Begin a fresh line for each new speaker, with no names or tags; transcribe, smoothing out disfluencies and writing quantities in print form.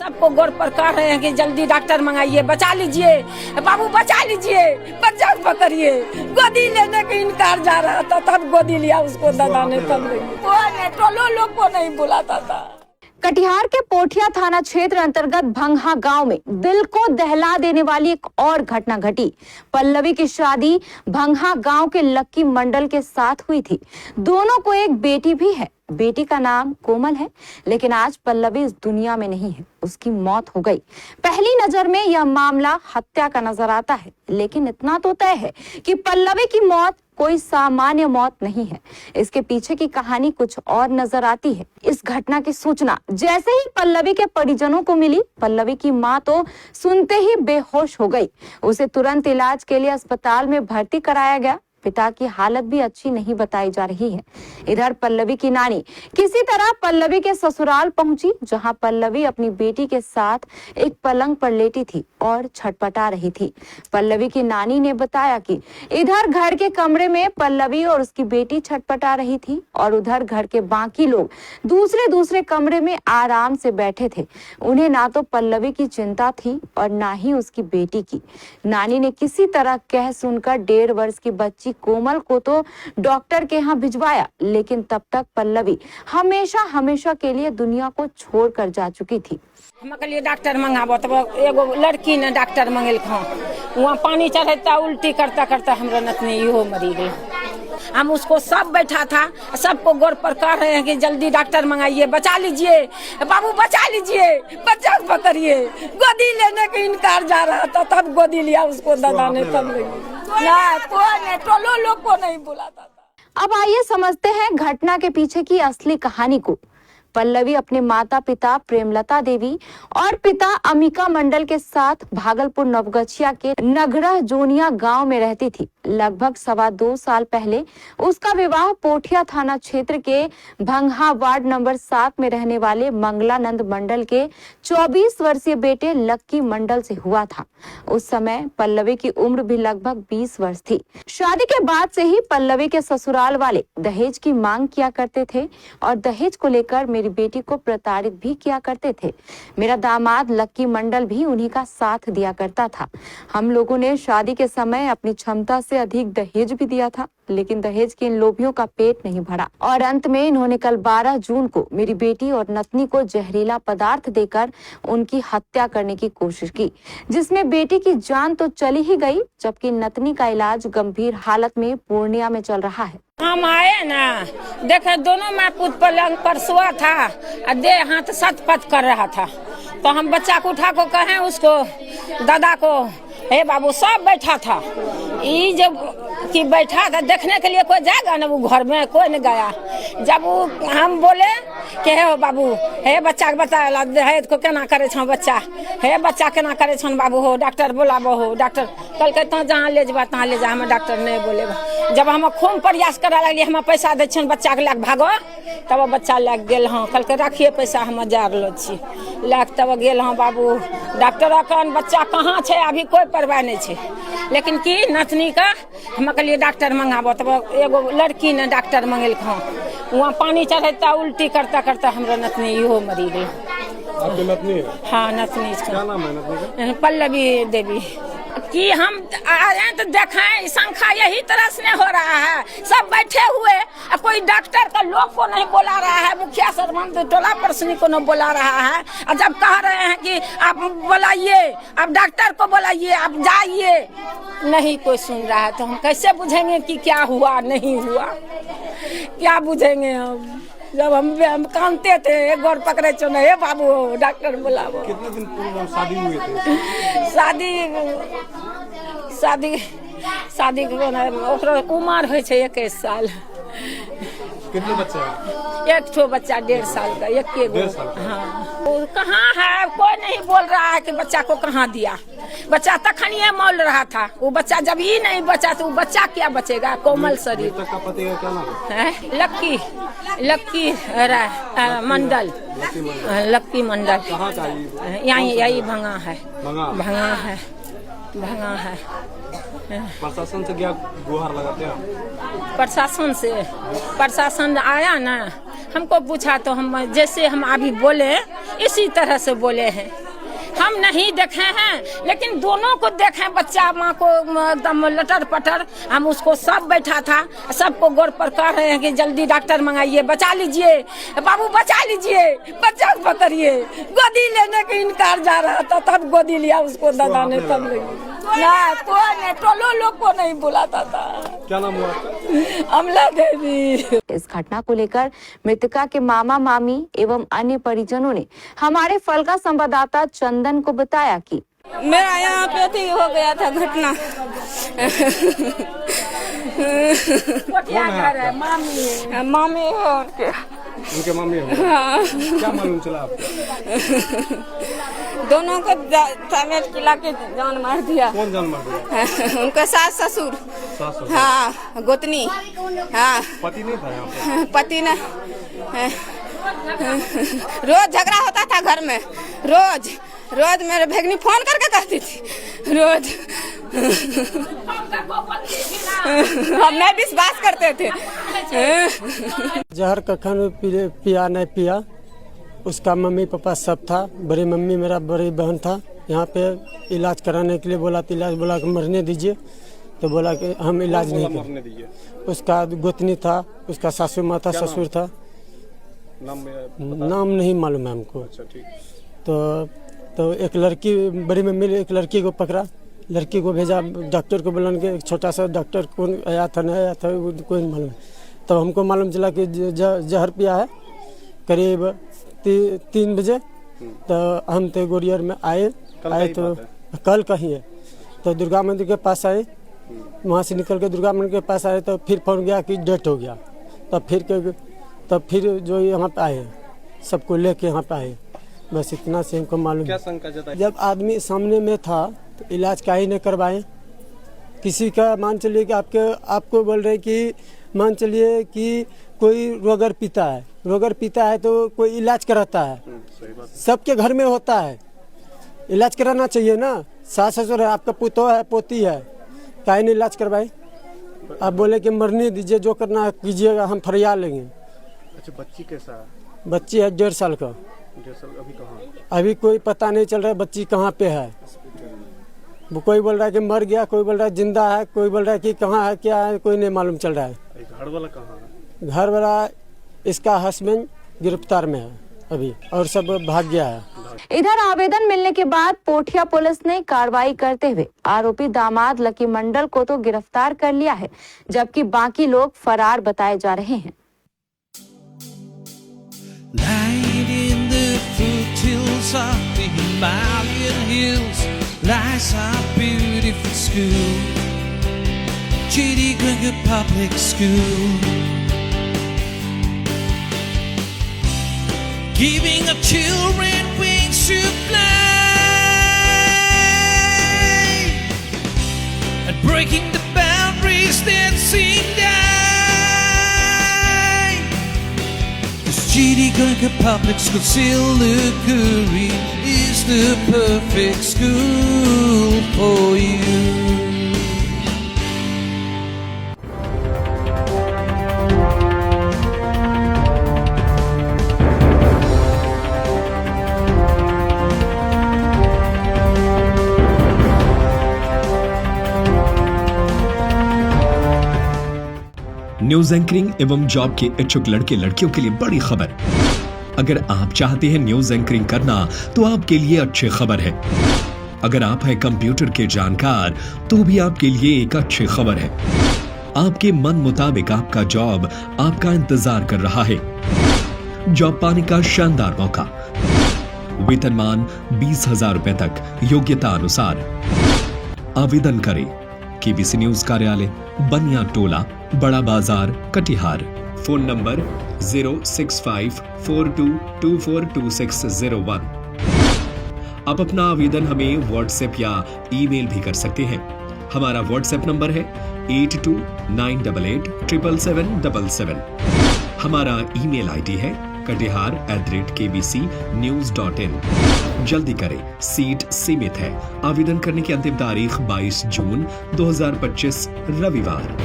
सबको गौर पर कह रहे हैं कि जल्दी डॉक्टर मंगाइए, बचा लीजिए बाबू, बचा लीजिए, बच्चा पकड़िए। गोदी लेने के इनकार जा रहा था, तब गोदी लिया उसको दादा ने, तब नहीं टोलो लोग को नहीं बुलाता था।
कटिहार के पोठिया थाना क्षेत्र अंतर्गत भंगहा गांव में दिल को दहला देने वाली एक और घटना घटी। पल्लवी की शादी भंगहा गांव के लक्की मंडल के साथ हुई थी। दोनों को एक बेटी भी है। बेटी का नाम कोमल है, लेकिन आज पल्लवी इस दुनिया में नहीं है, उसकी मौत हो गई। पहली नजर में यह मामला हत्या का नजर आता है, लेकिन इतना तो तय है कि पल्लवी की मौत कोई सामान्य मौत नहीं है। इसके पीछे की कहानी कुछ और नजर आती है। इस घटना की सूचना जैसे ही पल्लवी के परिजनों को मिली, पल्लवी की मां तो सुनते ही बेहोश हो गई। उसे तुरंत इलाज के लिए अस्पताल में भर्ती कराया गया। पिता की हालत भी अच्छी नहीं बताई जा रही है। इधर पल्लवी की नानी किसी तरह पल्लवी के ससुराल पहुंची, जहां पल्लवी अपनी बेटी के साथ एक पलंग पर लेटी थी और छटपटा रही थी। पल्लवी की नानी ने बताया कि इधर घर के कमरे में पल्लवी और उसकी बेटी छटपटा रही थी और उधर घर के बाकी लोग दूसरे कमरे में आराम से बैठे थे। उन्हें ना तो पल्लवी की चिंता थी और ना ही उसकी बेटी की। नानी ने किसी तरह कह सुनकर 1.5 वर्ष की बच्ची कोमल को तो डॉक्टर के यहाँ भिजवाया, लेकिन तब तक पल्लवी हमेशा के लिए दुनिया को छोड़कर जा चुकी थी।
हम कहलिए डॉक्टर मंगाबो, तब एगो लड़की ने डॉक्टर मंगेलखा। वहाँ पानी चढ़ता, उल्टी करता करता हमरा नतनी इहो मरी गई। हम उसको सब बैठा था, सबको गौर पर कह रहे हैं कि जल्दी डॉक्टर मंगाइए, बचा लीजिए बाबू, बचा लीजिए, बच्चा पकड़िए। गोदी लेने के इनकार जा रहा था, तब गोदी लिया उसको दादा ने, तब नहीं टोलो लोग को नहीं बुलाता था।
अब आइए समझते हैं घटना के पीछे की असली कहानी को। पल्लवी अपने माता पिता प्रेमलता देवी और पिता अमिका मंडल के साथ भागलपुर नवगछिया के नगरा जोनिया गांव में रहती थी। लगभग 2.25 साल पहले उसका विवाह पोठिया थाना क्षेत्र के भंगहा वार्ड नंबर 7 में रहने वाले मंगलानंद मंडल के 24 वर्षीय बेटे लक्की मंडल से हुआ था। उस समय पल्लवी की उम्र भी लगभग 20 वर्ष थी। शादी के बाद से ही पल्लवी के ससुराल वाले दहेज की मांग किया करते थे और दहेज को लेकर मेरी बेटी को प्रताड़ित भी किया करते थे। मेरा दामाद लक्की मंडल भी उन्हीं का साथ दिया करता था। हम लोगों ने शादी के समय अपनी क्षमता से अधिक दहेज भी दिया था, लेकिन दहेज के इन लोभियों का पेट नहीं भरा और अंत में इन्होंने कल 12 जून को मेरी बेटी और नतनी को जहरीला पदार्थ देकर उनकी हत्या करने की कोशिश की, जिसमें बेटी की जान तो चली ही गई, जबकि नतनी का इलाज गंभीर हालत में पूर्णिया में चल रहा है।
हम आए ना, देखे दोनों माँ पुत पलंग पर सोआ था और दे हाथ सतपथ कर रहा था, तो हम बच्चा को उठा को कहें उसको दादा को, हे बाबू, सब बैठा था। ये जब कि बैठा था देखने के लिए कोई जाएगा ना, वो घर में कोई नहीं गया। जब वो हम बोले कि हे बाबू, हे बच्चा के बता दहेज को केना करे छो बच्चा, हे बच्चा केना करे छो बाबू, हो डॉक्टर बोलाबो, हो डॉक्टर कल के तो जहाँ ले जबा तहाँ ले जा, हमें डॉक्टर नहीं बोले। जब हम खूब प्रयास करा लगे, हम पैसा दे छिन बच्चा के लेके भागो, तब बच्चा लेके गेल। हाँ, कल के रखिए पैसा, हम जा रहलो छी लेके, तब गेल। हाँ बाबू, डॉक्टर कहन बच्चा कहाँ छे, अभी कोई परवाह नहीं छे, लेकिन की नतनी का हम कहलिए डॉक्टर मंगाबो, तब एगो लड़की ने डॉक्टर मंगेलखा। वहाँ पानी चढ़ता, उल्टी करता करता हमरा नतनी इहो मरी गई।
आपकी नतनी है?
हाँ, नतनी।
क्या नाम है नतनी का?
पल्लवी देवी। कि हम आ रहे तो देखें, संख्या यही तरह से हो रहा है, सब बैठे हुए, कोई डॉक्टर का लोग को नहीं बोला रहा है, मुखिया सरपंच टोला परसनी को नहीं बोला रहा है। और जब कह रहे हैं कि आप बुलाइए, आप डॉक्टर को बुलाइए, आप जाइए, नहीं कोई सुन रहा है, तो हम कैसे बुझेंगे कि क्या हुआ नहीं हुआ, क्या बुझेंगे हम। जब हम कानते थे, एक बार पकड़े चो नहीं, बाबू डॉक्टर बुलाओ।
कितने दिन पूर्व शादी हुई थी?
शादी उम्र हो 21 साल।
कितने बच्चे हैं?
एक ठो बच्चा 1.5 साल का, एक के गो। हाँ, कहाँ है, कोई नहीं बोल रहा है कि बच्चा को कहाँ दिया। बच्चा तखन ये मौल रहा था, वो बच्चा जब ही नहीं बचा तो वो बच्चा क्या बचेगा, कोमल शरीर।
का पति का क्या नाम है?
लक्की मंडल। लक्की मंडल
कहाँ का?
यही भंगा है।
प्रशासन से क्या गुहार लगाते हैं?
प्रशासन आया ना, हमको पूछा तो हम जैसे हम अभी बोले इसी तरह से बोले हैं। हम नहीं देखे हैं, लेकिन दोनों को देखे, बच्चा माँ को एकदम लटर पटर। हम उसको सब बैठा था, सबको गोड़ पर कह रहे हैं कि जल्दी डॉक्टर मंगाइए, बचा लीजिए बाबू, बचा लीजिए, बच्चा को पकड़िए। गोदी लेने के इनकार जा रहा था, तब गोदी लिया उसको दादा ने, तब लगी ना कोई नहीं, टोलो लोग को नहीं बुलाता था।
क्या नाम हुआ आपका?
अमला देवी।
इस घटना को लेकर मृतका के मामा मामी एवं अन्य परिजनों ने हमारे फलका संवाददाता चंदन को बताया कि
मेरा यहाँ पे अथी हो गया था घटना। मामी है
उनके मामी हो? क्या मालूम चला आपको?
दोनों को समेट किला के जान मार दिया।
कौन जान मार दिया?
उनका सास ससुर,
सास ससुर?
हाँ गोतनी, हाँ
पति नहीं था यहाँ पे?
पति न रोज झगड़ा होता था घर में, रोज रोज मेरे भगनी फोन करके कहती थी रोज। हम नहीं विश्वास करते थे।
जहर कखन पिया नहीं पिया, उसका मम्मी पापा सब था। बड़ी मम्मी मेरा बड़ी बहन था, यहाँ पे इलाज कराने के लिए बोला तो इलाज बोला कि मरने दीजिए, तो बोला कि हम इलाज नहीं करेंगे। उसका गोतनी था, उसका सासू माँ था, ससुर था, नाम नहीं मालूम है हमको।
अच्छा ठीक।
तो एक लड़की, बड़ी मम्मी ने एक लड़की को पकड़ा, लड़की को भेजा डॉक्टर को बुलाने के। एक छोटा सा डॉक्टर कौन आया था नहीं आया था कोई नहीं मालूम। तब हमको मालूम चला कि जहर पिया है करीब 3 बजे। तो हम तो गोरियर में आए तो कल कहीं है, तो दुर्गा मंदिर के पास आए, वहाँ से निकल के दुर्गा मंदिर के पास आए तो फिर फोन गया कि डेथ हो गया। तब फिर जो यहाँ पे आए सबको लेके यहाँ पे आए, बस इतना से हमको मालूम।
क्या शंका जताई?
जब आदमी सामने में था तो इलाज का ही नहीं करवाए। किसी का मान चलिए कि आपको बोल रहे कि मान चलिए कि कोई रोगर पीता है तो कोई इलाज कराता है।
सही बात।
सबके घर में होता है, इलाज कराना चाहिए ना। सास ससुर है, आपका पुतो है, पोती है, काहे नहीं इलाज करवाए? आप बोले कि मरने दीजिए, जो करना है कीजिएगा, हम फरियाद लेंगे।
अच्छा बच्ची कैसा है?
बच्ची है 1.5 साल का।
1.5 साल। अभी कहाँ?
अभी कोई पता नहीं चल रहा है बच्ची कहाँ पे है। वो कोई बोल रहा है कि मर गया, कोई बोल रहा है जिंदा है, कोई बोल रहा है कि कहाँ है क्या है, कोई नहीं मालूम चल रहा है।
घर वाला कहाँ है?
घर वाला इसका हस्बैंड गिरफ्तार में है अभी, और सब भाग गया है।
इधर आवेदन मिलने के बाद पोठिया पुलिस ने कार्रवाई करते हुए आरोपी दामाद लकी मंडल को तो गिरफ्तार कर लिया है, जबकि बाकी लोग फरार बताए जा रहे हैं।
Lying in the foothills of the Himalayan hills lies our beautiful school, Chittiganga Public School, giving up children wings to fly and breaking the boundaries that seem die. Chittiganga Public School, Silicuri is the perfect school for you.
News anchoring एवं job के इच्छुक लड़के लड़कियों के लिए बड़ी खबर। अगर आप चाहते हैं न्यूज एंकरिंग करना तो आपके लिए अच्छी खबर है। अगर आप हैं कंप्यूटर के जानकार तो भी आपके लिए एक अच्छी खबर है। आपके मन मुताबिक आपका जॉब आपका इंतजार कर रहा है। जॉब पाने का शानदार मौका, वेतनमान 20,000 रुपए तक, योग्यता अनुसार। आवेदन करें केबीसी न्यूज कार्यालय, बनिया टोला, बड़ा बाजार, कटिहार। Phone number 06542242601। आप अपना आवेदन हमें व्हाट्सएप या ईमेल भी कर सकते हैं। हमारा व्हाट्सएप नंबर है 8298877777। हमारा ईमेल आईडी है katihar@kbcnews.in। जल्दी करें, सीट सीमित है। आवेदन करने की अंतिम तारीख 22 जून 2025 रविवार।